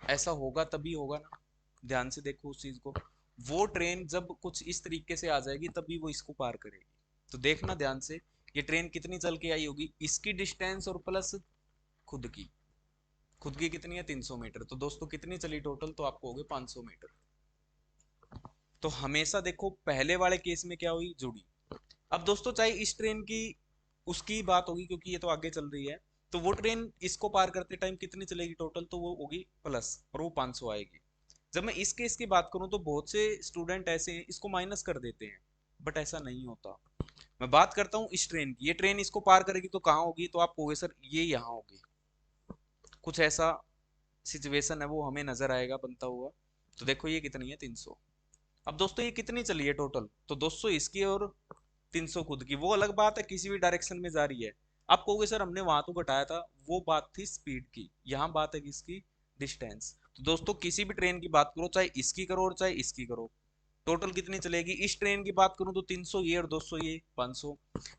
ऐसा होगा तभी होगा ना, ध्यान से देखो उस चीज को। वो ट्रेन जब कुछ इस तरीके से आ जाएगी तभी वो इसको पार करेगी। तो देखना ध्यान से, ये ट्रेन कितनी चल के आई होगी, इसकी डिस्टेंस और प्लस खुद की। खुद की कितनी है 300 मीटर, तो दोस्तों कितनी चली टोटल, तो आपको हो गए 500 मीटर। तो हमेशा देखो पहले वाले केस में क्या हुई, जुड़ी। अब दोस्तों चाहे इस ट्रेन की उसकी बात होगी क्योंकि ये तो आगे चल रही है, तो वो ट्रेन इसको पार करते टाइम कितनी चलेगी टोटल, तो वो होगी प्लस और वो 500 आएगी। जब मैं इस केस की बात करूं तो बहुत से स्टूडेंट ऐसे हैं इसको माइनस कर देते हैं, बट ऐसा नहीं होता। मैं बात करता हूँ इस ट्रेन की, ये ट्रेन इसको पार करेगी तो कहाँ होगी, तो आप कहोगे सर ये यहाँ होगी, कुछ ऐसा सिचुएशन है वो हमें नजर आएगा बनता हुआ। तो देखो ये कितनी है, 300। अब दोस्तों ये कितनी चली है टोटल, तो 200 इसकी और 300 खुद की, वो अलग बात है किसी भी डायरेक्शन में जा रही है। आप कहोगे सर हमने वहां तो घटाया था, वो बात थी स्पीड की, यहाँ बात है किसकी, डिस्टेंस। तो दोस्तों किसी भी ट्रेन की बात करो, चाहे इसकी करो और चाहे इसकी करो, टोटल कितनी चलेगी। इस ट्रेन की बात करूं तो 300 ये और 200 ये 500।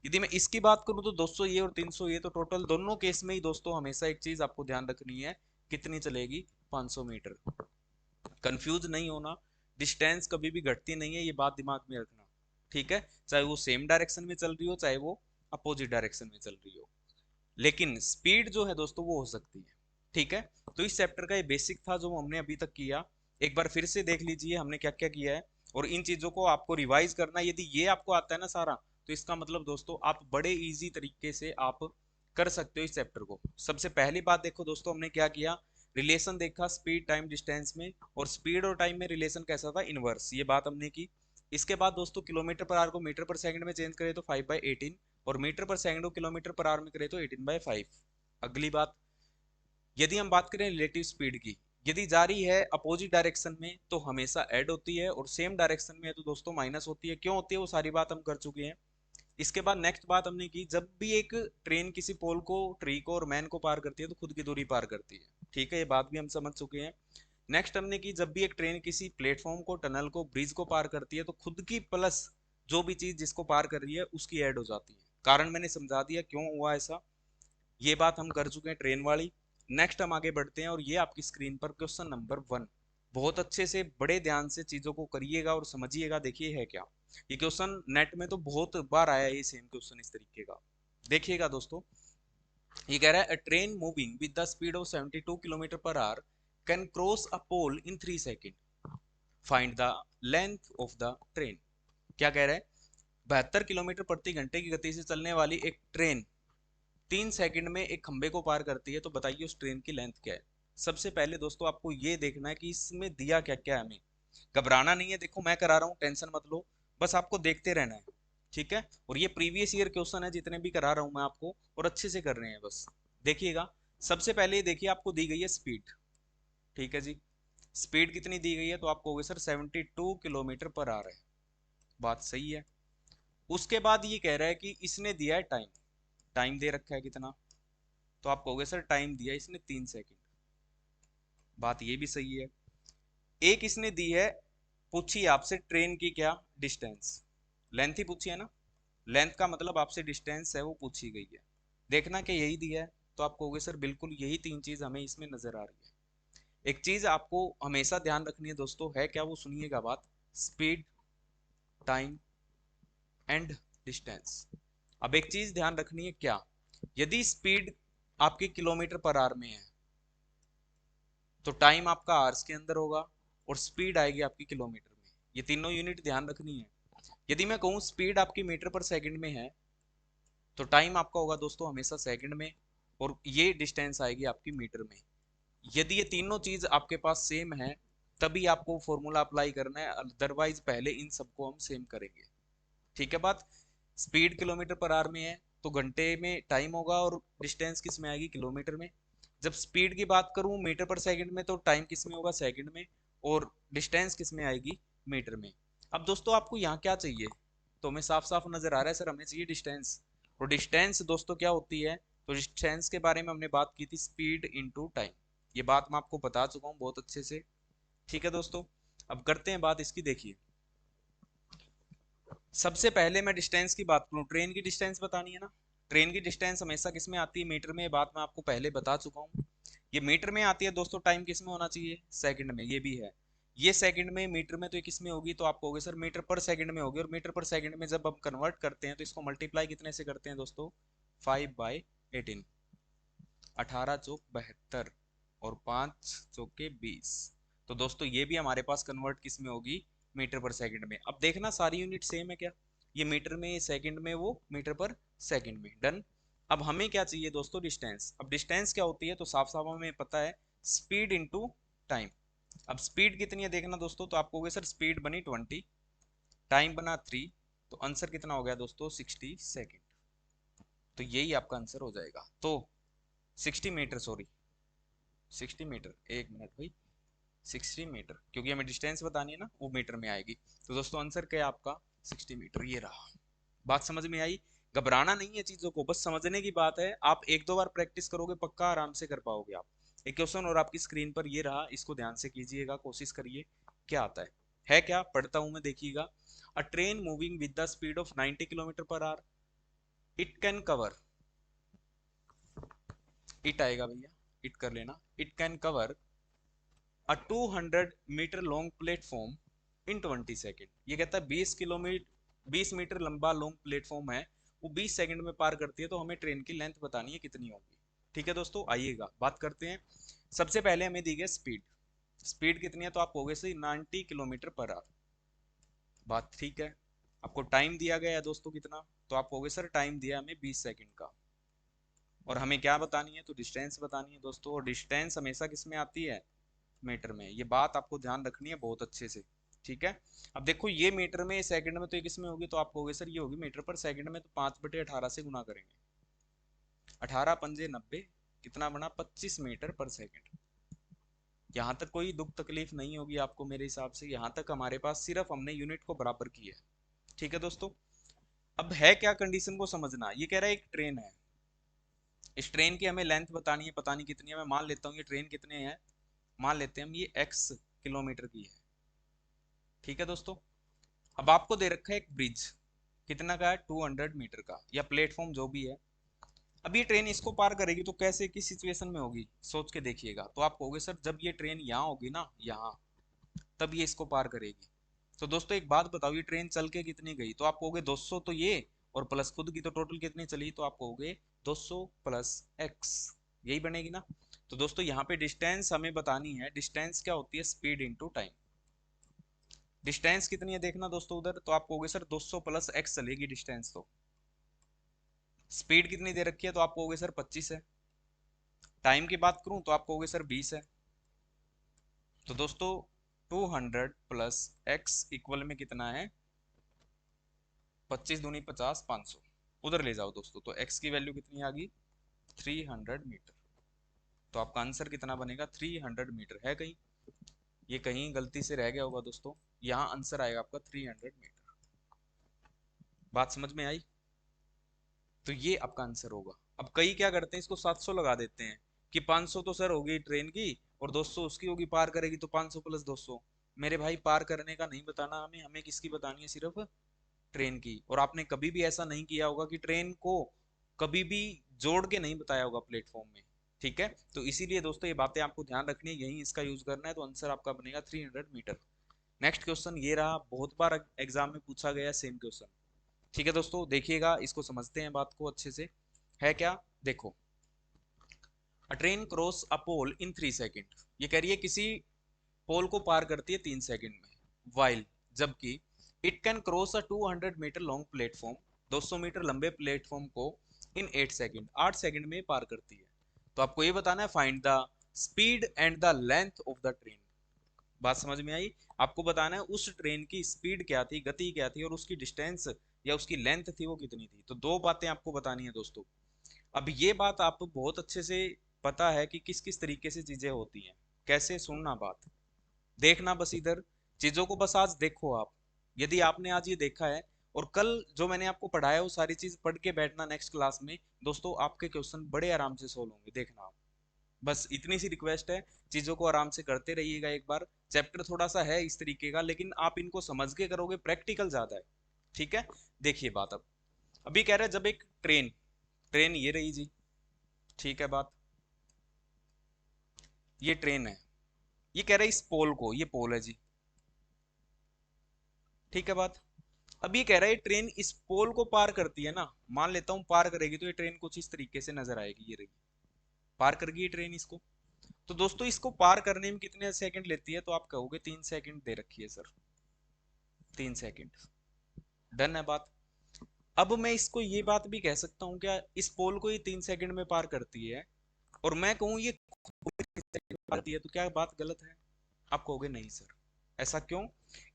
यदि मैं इसकी बात करूं तो 200 ये और 300 ये, तो टोटल दोनों केस में ही दोस्तों हमेशा एक चीज आपको ध्यान रखनी है, कितनी चलेगी, 500 मीटर। कंफ्यूज नहीं होना, डिस्टेंस कभी भी घटती नहीं है, ये बात दिमाग में रखना, ठीक है। चाहे वो सेम डायरेक्शन में चल रही हो, चाहे वो अपोजिट डायरेक्शन में चल रही हो, लेकिन स्पीड जो है दोस्तों वो हो सकती है, ठीक है। तो इस चैप्टर का ये बेसिक था जो हमने अभी तक किया। एक बार फिर से देख लीजिए हमने क्या क्या किया है, और इन चीजों को आपको रिवाइज करना है। यदि ये आपको आता है ना सारा, तो इसका मतलब दोस्तों आप बड़े इजी तरीके से आप कर सकते हो इस चैप्टर को। सबसे पहली बात देखो दोस्तों हमने क्या किया, रिलेशन देखा स्पीड टाइम डिस्टेंस में, और स्पीड और टाइम में रिलेशन कैसा था, इनवर्स, ये बात हमने की। इसके बाद दोस्तों किलोमीटर पर आवर को मीटर पर सेकंड में चेंज करें तो 5/18, और मीटर पर सेकंड को किलोमीटर पर आवर में करें तो 18/5। अगली बात, यदि हम बात करें रिलेटिव स्पीड की, यदि जा रही है अपोजिट डायरेक्शन में तो हमेशा ऐड होती है, और सेम डायरेक्शन में है तो दोस्तों माइनस होती है। क्यों होती है वो सारी बात हम कर चुके हैं। इसके बाद नेक्स्ट बात हमने की, जब भी एक ट्रेन किसी पोल को, ट्री को और मैन को पार करती है तो खुद की दूरी पार करती है, ठीक है, ये बात भी हम समझ चुके हैं। नेक्स्ट हमने की, जब भी एक ट्रेन किसी प्लेटफॉर्म को, टनल को, ब्रिज को पार करती है तो खुद की प्लस जो भी चीज जिसको पार कर रही है उसकी ऐड हो जाती है। कारण मैंने समझा दिया क्यों हुआ ऐसा, ये बात हम कर चुके हैं ट्रेन वाली। नेक्स्ट हम आगे बढ़ते हैं, और ये आपकी स्क्रीन पर क्वेश्चन नंबर 1, बहुत अच्छे से बड़े ध्यान से चीजों को करिएगा और समझिएगा। देखिए है क्या, ये क्वेश्चन नेट में तो बहुत बार आया है, ये सेम क्वेश्चन इस तरीके का। देखिएगा दोस्तों, ये कह रहा है, a train moving with the speed of 72 kilometre per hour can cross a pole in 3 second, find the length of the train. क्या कह रहा है, 72 किलोमीटर प्रति घंटे की गति से चलने वाली एक ट्रेन 3 सेकंड में एक खंबे को पार करती है, तो बताइए उस ट्रेन की लेंथ क्या है। सबसे पहले दोस्तों आपको ये देखना है कि इसमें दिया क्या क्या है हमें, घबराना नहीं है, देखो मैं करा रहा हूँ, टेंशन मत लो, बस आपको देखते रहना है, ठीक है। और ये प्रीवियस ईयर क्वेश्चन है जितने भी करा रहा हूँ मैं आपको, और अच्छे से कर रहे हैं बस देखिएगा। सबसे पहले देखिए आपको दी गई है स्पीड, ठीक है जी, स्पीड कितनी दी गई है, तो आप कहोगे सर 72 किलोमीटर पर आवर है, बात सही है। उसके बाद ये कह रहा है कि इसने दिया है टाइम, टाइम दे रखा है कितना, तो आप कहोगे सर टाइम दिया इसने 3 सेकंड, बात ये भी सही है। एक इसने दी है, पूछी आपसे ट्रेन की क्या डिस्टेंस, लेंथ ही पूछी है ना, लेंथ का मतलब आपसे डिस्टेंस है वो पूछी गई है, देखना कि यही दिया है, तो आप कहोगे सर बिल्कुल यही 3 चीज हमें इसमें नजर आ रही है। एक चीज आपको हमेशा ध्यान रखनी है दोस्तों, है क्या वो, सुनिएगा बात, स्पीड, टाइम एंड डिस्टेंस। अब एक चीज ध्यान रखनी है क्या, यदि स्पीड आपकी किलोमीटर पर आवर में है तो टाइम आपका आवर्स के अंदर होगा, और स्पीड आएगी आपकी किलोमीटर में, ये तीनों यूनिट ध्यान रखनी है। यदि मैं कहूँ स्पीड आपकी मीटर पर सेकंड में है तो टाइम आपका होगा दोस्तों हमेशा सेकंड में, और ये डिस्टेंस आएगी आपकी मीटर में। यदि ये तीनों चीज आपके पास सेम है तभी आपको फॉर्मूला अप्लाई करना है, अदरवाइज पहले इन सबको हम सेम करेंगे, ठीक है बात। स्पीड किलोमीटर पर आवर में है तो घंटे में टाइम होगा, और डिस्टेंस किस में आएगी, किलोमीटर में। जब स्पीड की बात करूं मीटर पर सेकंड में तो टाइम किस में होगा, सेकंड में, और डिस्टेंस किस में आएगी, मीटर में। अब दोस्तों आपको यहाँ क्या चाहिए, तो हमें साफ साफ नजर आ रहा है सर हमें चाहिए डिस्टेंस, और डिस्टेंस दोस्तों क्या होती है, तो डिस्टेंस के बारे में हमने बात की थी, स्पीड इनटू टाइम, ये बात मैं आपको बता चुका हूँ बहुत अच्छे से, ठीक है दोस्तों। अब करते हैं बात इसकी, देखिए सबसे पहले मैं डिस्टेंस की बात करूं, ट्रेन की डिस्टेंस बतानी है ना, ट्रेन की डिस्टेंस हमेशा किस में आती है, मीटर में, ये बात मैं आपको पहले बता चुका हूँ, ये मीटर में आती है दोस्तों। टाइम किस में होना चाहिए, सेकंड में, ये भी है, ये सेकंड में, मीटर में, तो ये किस में होगी, तो आप कहोगे सर मीटर पर सेकंड में होगी, और मीटर पर सेकंड में जब हम कन्वर्ट करते हैं तो इसको मल्टीप्लाई कितने से करते हैं दोस्तों, 5/18, 18×4 = 72, और 5×4 = 20, तो दोस्तों ये भी हमारे पास कन्वर्ट किस में होगी, मीटर पर सेकंड में। अब देखना सारी यूनिट सेम है क्या, ये मीटर में, ये सेकंड में, वो मीटर पर सेकंड में, डन। अब हमें क्या चाहिए दोस्तों, डिस्टेंस। अब डिस्टेंस क्या होती है, तो साफ साफ हमें पता है, स्पीड इनटू टाइम। अब स्पीड कितनी है देखना दोस्तों, तो आप कहोगे सर स्पीड बनी 20, टाइम बना 3, तो आंसर कितना हो गया दोस्तों 60 सेकेंड। तो यही आपका आंसर हो जाएगा। तो 60 मीटर, सॉरी 60 मीटर, 1 मिनट भाई, 60 मीटर, क्योंकि हमें डिस्टेंस बतानी है ना, वो मीटर में आएगी। तो दोस्तों आंसर क्या है आपका 60 मीटर, ये रहा। बात समझ में आई? घबराना नहीं है चीजों को, बस समझने की बात है। आप एक दो बार प्रैक्टिस करोगे पक्का आराम से कर पाओगे आप। एक क्वेश्चन और आपकी स्क्रीन पर ये रहा, इसको ध्यान से कीजिएगा, कोशिश करिए क्या आता है क्या, पढ़ता हूं मैं, देखिएगा। A train moving with the speed of 90 kilometre per hour, it can cover, it आएगा भैया, इट कर लेना, it can cover a 200 metre long platform in 20 second. ये कहता है 20 किलोमीटर, 20 मीटर लंबा लॉन्ग प्लेटफॉर्म है, वो 20 सेकंड में पार करती है, तो हमें ट्रेन की लेंथ बतानी है कितनी होगी। ठीक है दोस्तों, आइएगा बात करते हैं। सबसे पहले हमें दी गई स्पीड, स्पीड कितनी है, तो आप कहोगे सही 90 किलोमीटर पर आवर। बात ठीक है। आपको टाइम दिया गया है दोस्तों कितना, तो आप कहोगे सर टाइम दिया हमें 20 सेकंड का, और हमें क्या बतानी है, तो डिस्टेंस बतानी है दोस्तों। और डिस्टेंस हमेशा किस में आती है, मीटर में। ये बात आपको ध्यान रखनी है बहुत अच्छे से, ठीक है। अब देखो ये मीटर में, सेकंड में, तो ये किस में होगी, तो आप कहोगे सर ये होगी मीटर पर सेकंड में, तो 5/18 से गुना करेंगे, 18 पंजे 90, कितना बना 25 मीटर पर सेकंड। यहाँ तक कोई दुख तकलीफ नहीं होगी आपको मेरे हिसाब से, यहाँ तक हमारे पास सिर्फ हमने यूनिट को बराबर की है। ठीक है दोस्तों, अब है क्या, कंडीशन को समझना। ये कह रहा है एक ट्रेन है, इस ट्रेन की हमें लेंथ बतानी है, पता नहीं कितनी है। मैं मान लेता हूँ ये ट्रेन कितने हैं, मान लेते हैं हम ये x किलोमीटर की है। ठीक है दोस्तों, अब आपको दे रखा है एक ब्रिज, कितना का है 200 मीटर का, या प्लेटफॉर्म जो भी है। अब ये ट्रेन इसको पार करेगी तो कैसे, किस सिचुएशन में होगी, सोच के देखिएगा। तो आप कहोगे सर जब ये ट्रेन यहाँ होगी ना, यहाँ, तब ये इसको पार करेगी। तो दोस्तों एक बात बताओ, ये ट्रेन चल के कितनी गई, तो आप कहोगे 200, तो ये और प्लस खुद की, तो टोटल कितनी चली, तो आप कहोगे 200 प्लस एक्स, यही बनेगी ना। तो दोस्तों यहाँ पे डिस्टेंस हमें बतानी है, डिस्टेंस क्या होती है, स्पीड इनटू टाइम। डिस्टेंस कितनी है देखना दोस्तों उधर, तो आप कहोगे सर 200 प्लस एक्स चलेगी डिस्टेंस। तो स्पीड कितनी दे रखी है, तो आप कहोगे सर 25 है। टाइम की बात करूं तो आप कहोगे सर 20 है। तो दोस्तों 200 प्लस एक्स इक्वल में कितना है, 25 दूनी 50, 500। उधर ले जाओ दोस्तों, तो एक्स की वैल्यू कितनी आ गई 300 मीटर। तो आपका आंसर कितना बनेगा 300 मीटर। है कहीं, ये कहीं गलती से रह गया होगा दोस्तों, यहाँ आंसर आएगा आपका 300 मीटर। बात समझ में आई? तो ये आपका आंसर होगा। अब कई क्या करते हैं, इसको 700 लगा देते हैं कि 500 तो सर होगी ट्रेन की, और 200 उसकी होगी, पार करेगी तो 500 प्लस 200। मेरे भाई पार करने का नहीं बताना हमें, हमें किसकी बतानी है, सिर्फ ट्रेन की। और आपने कभी भी ऐसा नहीं किया होगा कि ट्रेन को कभी भी जोड़ के नहीं बताया होगा प्लेटफॉर्म में। ठीक है, तो इसीलिए दोस्तों ये बातें आपको ध्यान रखनी है, यही इसका यूज करना है। तो आंसर आपका बनेगा 300 मीटर। नेक्स्ट क्वेश्चन ये रहा, बहुत बार एग्जाम में पूछा गया सेम क्वेश्चन। ठीक है दोस्तों, देखिएगा, इसको समझते हैं बात को अच्छे से। है क्या, देखो, a train cross a pole in 3 second. ये कह रही है किसी पोल को पार करती है 3 सेकेंड में, वाइल, जबकि it can cross a 200 metre long platform, 200 metre लंबे प्लेटफॉर्म को इन 8 सेकेंड, 8 सेकेंड में पार करती है। तो आपको ये बताना है find the speed and the length of the train. बात समझ में आई? आपको बताना है उस ट्रेन की स्पीड क्या थी, गति क्या थी, और उसकी डिस्टेंस या उसकी लेंथ थी वो कितनी थी। तो दो बातें आपको बतानी है दोस्तों। अब ये बात आपको बहुत अच्छे से पता है कि किस किस तरीके से चीजें होती हैं। कैसे, सुनना बात, देखना बस इधर, चीजों को बस आज देखो आप। यदि आपने आज ये देखा है और कल जो मैंने आपको पढ़ाया वो सारी चीज पढ़ के बैठना नेक्स्ट क्लास में, दोस्तों आपके क्वेश्चन बड़े आराम से सोल्व होंगे, देखना आप। बस इतनी सी रिक्वेस्ट है, चीजों को आराम से करते रहिएगा। एक बार चैप्टर थोड़ा सा है इस तरीके का, लेकिन आप इनको समझ के करोगे, प्रैक्टिकल ज्यादा है। ठीक है, देखिए बात। अब अभी कह रहा है जब एक ट्रेन, ट्रेन ये रही जी, ठीक है बात, ये ट्रेन है, ये कह रहा है इस पोल को, ये पोल है जी, ठीक है बात। अब ये कह रहा है ट्रेन इस पोल को पार करती है ना, मान लेता हूं पार करेगी, तो ये ट्रेन कुछ इस तरीके से नजर आएगी, ये रही, पार कर गई ये ट्रेन इसको। तो दोस्तों इसको पार करने में कितने सेकंड लेती है, तो आप कहोगे 3 सेकंड दे रखी है सर, 3 सेकंड। डन है बात। अब मैं इसको ये बात भी कह सकता हूँ क्या, इस पोल को ये 3 सेकंड में पार करती है, और मैं कहूँ ये पार करती है, तो क्या बात गलत है? आप कहोगे नहीं सर, ऐसा क्यों?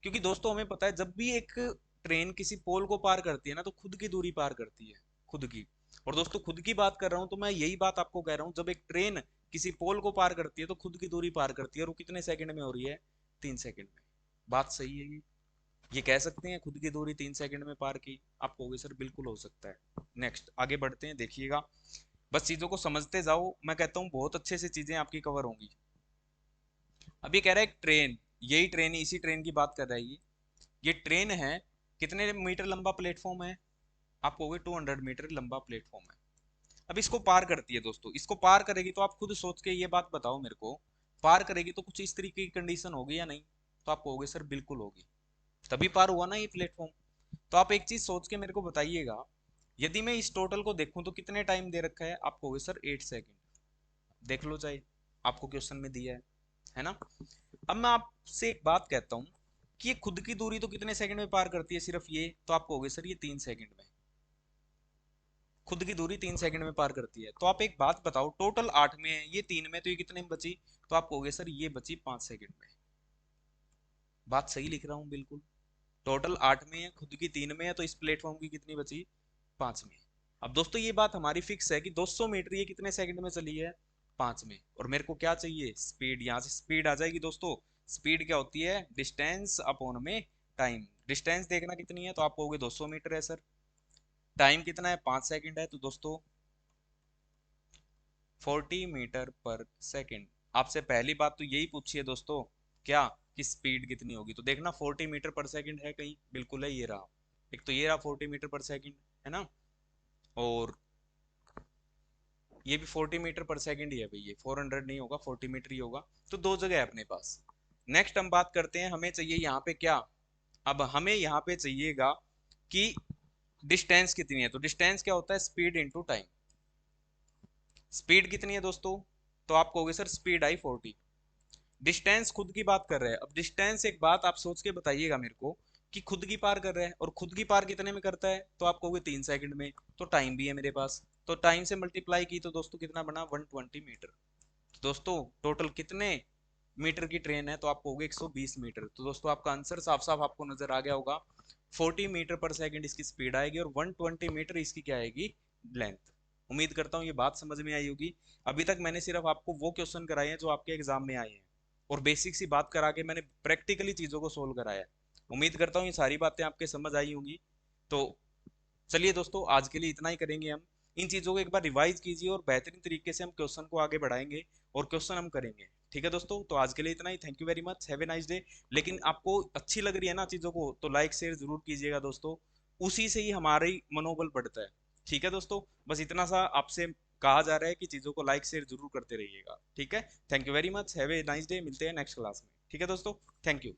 क्योंकि दोस्तों हमें पता है जब भी एक ट्रेन किसी पोल को पार करती है ना, तो खुद की दूरी पार करती है, खुद की। और दोस्तों खुद की बात कर रहा हूं तो मैं यही बात आपको कह रहा हूं, जब एक ट्रेन किसी पोल को पार करती है तो खुद की दूरी पार करती है, और वो कितने सेकंड में हो रही है? 3 सेकंड में। बात सही है ये कह सकते हैं खुद की दूरी 3 सेकंड में पार की? आप कहोगे सर बिल्कुल हो सकता है। नेक्स्ट आगे बढ़ते हैं, देखिएगा, बस चीजों को समझते जाओ, मैं कहता हूँ बहुत अच्छे से चीजें आपकी कवर होंगी। अब ये कह रहा है एक ट्रेन, यही ट्रेन, इसी ट्रेन की बात कर रहा है ये ट्रेन है, कितने मीटर लंबा प्लेटफॉर्म है? आप कहोगे 200 मीटर लंबा प्लेटफॉर्म है। अब इसको पार करती है दोस्तों, इसको पार करेगी तो आप खुद सोच के ये बात बताओ मेरे को, पार करेगी तो कुछ इस तरीके की कंडीशन होगी या नहीं? तो आप कहोगे सर बिल्कुल होगी, तभी पार हुआ ना ये प्लेटफॉर्म। तो आप एक चीज सोच के मेरे को बताइएगा, यदि मैं इस टोटल को देखूं तो कितने टाइम दे रखा है? आप कहोगे सर 8 सेकेंड। देख लो चाहे, आपको क्वेश्चन में दिया है ना। अब मैं आपसे एक बात कहता हूँ कि ये खुद की दूरी तो कितने सेकंड में पार करती है सिर्फ ये? तो आप कहोगे सर ये 3 सेकंड में। खुद की दूरी 3 सेकंड में पार करती है, तो आप एक बात बताओ, टोटल 8 में है, ये 3 में, तो ये कितने में बची? तो आप कहोगे सर ये बची 5 सेकंड में। बात सही लिख रहा हूँ बिल्कुल। टोटल 8 में है, खुद की 3 में है, तो इस प्लेटफॉर्म की कितनी बची? 5 में। अब दोस्तों ये बात हमारी फिक्स है कि 200 मीटर ये कितने सेकंड में चली है? 5 में। और मेरे को क्या चाहिए? स्पीड। यहाँ से स्पीड आ जाएगी दोस्तों। स्पीड क्या होती है? डिस्टेंस अपॉन में टाइम। डिस्टेंस देखना कितनी है, तो आप कहोगे 200 मीटर है सर। टाइम कितना है? 5 सेकंड है, तो दोस्तों 40 मीटर पर सेकंड। आपसे पहली बात तो यही पूछी है दोस्तों, क्या कि स्पीड कितनी होगी? तो देखना 40 मीटर पर सेकंड है कहीं? बिल्कुल है, ये रहा। एक तो ये रहा 40 मीटर पर सेकंड, है ना। और ये भी 40 मीटर पर सेकंड ही है भाई, ये 400 नहीं होगा, 40 मीटर ही होगा। तो दो जगह है अपने पास। नेक्स्ट हम बात करते हैं, हमें चाहिए यहाँ पे क्या? अब हमें यहाँ पे चाहिएगा कि डिस्टेंस कितनी है। तो डिस्टेंस क्या होता है? Speed into time. स्पीड कितनी है दोस्तों? तो आप कहोगे सर स्पीड आई 40। डिस्टेंस खुद की बात कर रहे हैं, अब डिस्टेंस एक बात आप सोच के बताइएगा मेरे को, कि खुद की पार कर रहा है, और खुद की पार कितने में करता है? तो आप कहोगे 3 सेकंड में। तो टाइम भी है मेरे पास, तो टाइम से मल्टीप्लाई की तो दोस्तों कितना बना? 120 मीटर। तो दोस्तों टोटल कितने मीटर की ट्रेन है? तो आप कहोगे 120 मीटर। तो दोस्तों आपका आंसर साफ साफ आपको नजर आ गया होगा। 40 मीटर पर सेकंड इसकी स्पीड आएगी, और 120 मीटर इसकी क्या आएगी? लेंथ। उम्मीद करता हूँ ये बात समझ में आई होगी। अभी तक मैंने सिर्फ आपको वो क्वेश्चन कराए हैं जो आपके एग्जाम में आए हैं, और बेसिक सी बात करा के मैंने प्रैक्टिकली चीज़ों को सोल्व कराया है। उम्मीद करता हूँ ये सारी बातें आपके समझ आई होंगी। तो चलिए दोस्तों, आज के लिए इतना ही करेंगे हम। इन चीज़ों को एक बार रिवाइज कीजिए, और बेहतरीन तरीके से हम क्वेश्चन को आगे बढ़ाएंगे, और क्वेश्चन हम करेंगे। ठीक है दोस्तों, तो आज के लिए इतना ही। Thank you very much, have a nice day. लेकिन आपको अच्छी लग रही है ना चीज़ों को, तो लाइक शेयर जरूर कीजिएगा दोस्तों, उसी से ही हमारा ही मनोबल बढ़ता है। ठीक है दोस्तों, बस इतना सा आपसे कहा जा रहा है कि चीज़ों को लाइक शेयर जरूर करते रहिएगा। ठीक है, thank you very much, have a nice day. मिलते हैं नेक्स्ट क्लास में। ठीक है दोस्तों, थैंक यू।